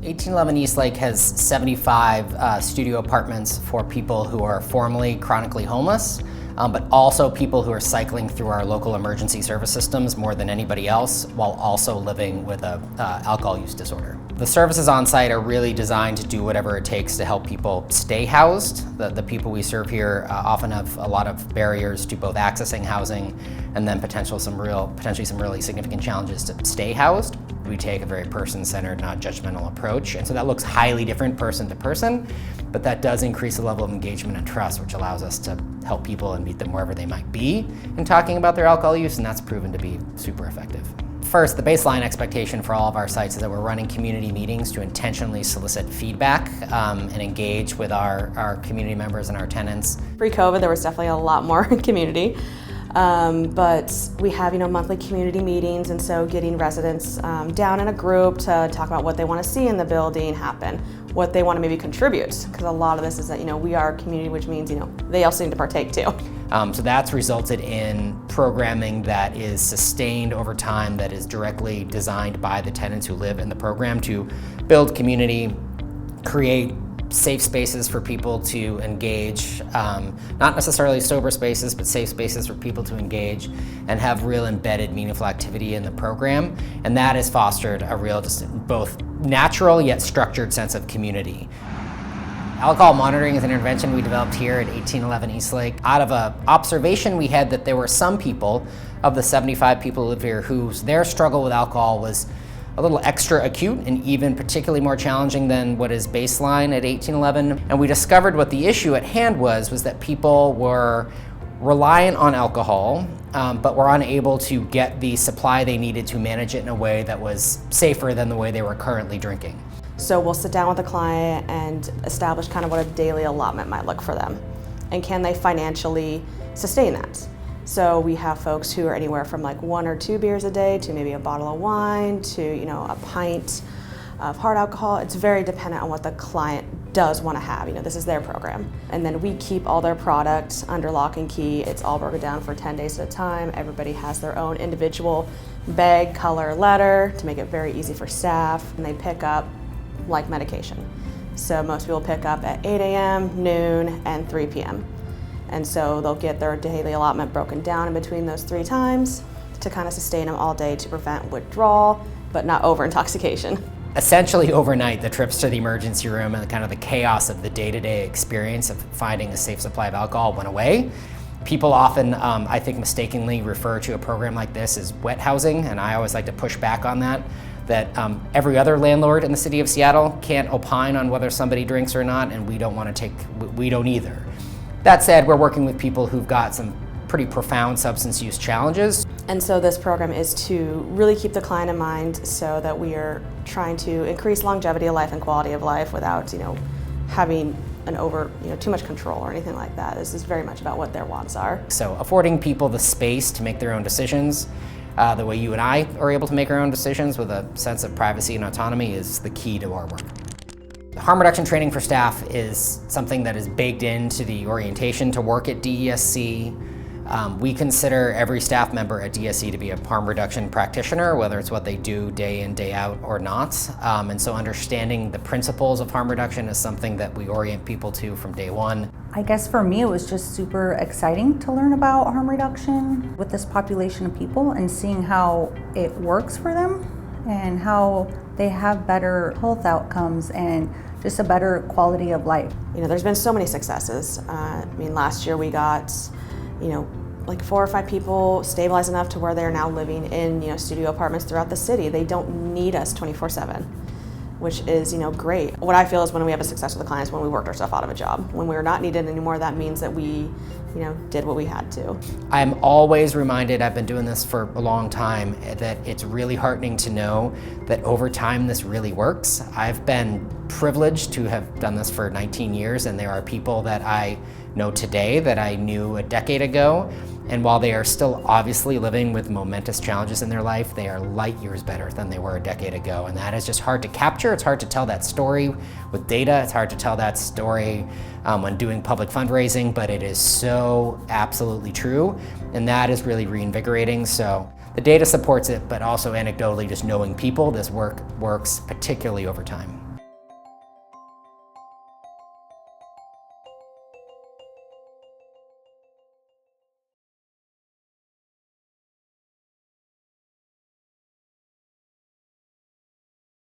1811 Eastlake has 75 studio apartments for people who are formerly chronically homeless, but also people who are cycling through our local emergency service systems more than anybody else, while also living with a alcohol use disorder. The services on site are really designed to do whatever it takes to help people stay housed. The people we serve here often have a lot of barriers to both accessing housing and then potentially some really significant challenges to stay housed. We take a very person-centered, not judgmental approach, and so that looks highly different person to person, but that does increase the level of engagement and trust, which allows us to help people and meet them wherever they might be in talking about their alcohol use, and that's proven to be super effective. First, the baseline expectation for all of our sites is that we're running community meetings to intentionally solicit feedback and engage with our community members and our tenants. Pre-COVID, there was definitely a lot more community. But we have, monthly community meetings, and so getting residents down in a group to talk about what they want to see in the building happen, what they want to maybe contribute, because a lot of this is that, we are a community, which means, they also need to partake too. So that's resulted in programming that is sustained over time, that is directly designed by the tenants who live in the program to build community, create safe spaces for people to engage, not necessarily sober spaces, but safe spaces for people to engage and have real embedded, meaningful activity in the program. And that has fostered a real, just both natural yet structured sense of community. Alcohol monitoring is an intervention we developed here at 1811 Eastlake. Out of an observation we had that there were some people, of the 75 people who live here, their struggle with alcohol was a little extra acute and even particularly more challenging than what is baseline at 1811. And we discovered what the issue at hand was that people were reliant on alcohol, but were unable to get the supply they needed to manage it in a way that was safer than the way they were currently drinking. So we'll sit down with the client and establish kind of what a daily allotment might look for them. And can they financially sustain that? So we have folks who are anywhere from like 1 or 2 beers a day to maybe a bottle of wine to a pint of hard alcohol. It's very dependent on what the client does want to have. This is their program. And then we keep all their products under lock and key. It's all broken down for 10 days at a time. Everybody has their own individual bag, color, letter to make it very easy for staff. And they pick up like medication. So most people pick up at 8 a.m., noon, and 3 p.m. And so they'll get their daily allotment broken down in between those 3 times to kind of sustain them all day to prevent withdrawal, but not over-intoxication. Essentially overnight, the trips to the emergency room and kind of the chaos of the day-to-day experience of finding a safe supply of alcohol went away. People often, I think, mistakenly refer to a program like this as wet housing, and I always like to push back on that every other landlord in the city of Seattle can't opine on whether somebody drinks or not, and we don't either. That said, we're working with people who've got some pretty profound substance use challenges. And so this program is to really keep the client in mind so that we are trying to increase longevity of life and quality of life without, having too much control or anything like that. This is very much about what their wants are. So affording people the space to make their own decisions, the way you and I are able to make our own decisions with a sense of privacy and autonomy, is the key to our work. Harm reduction training for staff is something that is baked into the orientation to work at DESC. We consider every staff member at DSC to be a harm reduction practitioner, whether it's what they do day in, day out or not. And so understanding the principles of harm reduction is something that we orient people to from day one. I guess for me it was just super exciting to learn about harm reduction with this population of people and seeing how it works for them and how they have better health outcomes and just a better quality of life. There's been so many successes. Last year we got, like 4 or 5 people stabilized enough to where they're now living in, studio apartments throughout the city. They don't need us 24/7, which is, great. What I feel is when we have a success with the clients, when we worked ourselves out of a job. When we're not needed anymore, that means that we, did what we had to. I'm always reminded, I've been doing this for a long time, that it's really heartening to know that over time this really works. I've been privileged to have done this for 19 years, and there are people that I know today that I knew a decade ago. And while they are still obviously living with momentous challenges in their life, they are light years better than they were a decade ago. And that is just hard to capture. It's hard to tell that story with data. It's hard to tell that story when doing public fundraising, but it is so absolutely true. And that is really reinvigorating. So the data supports it, but also anecdotally, just knowing people, this work works particularly over time.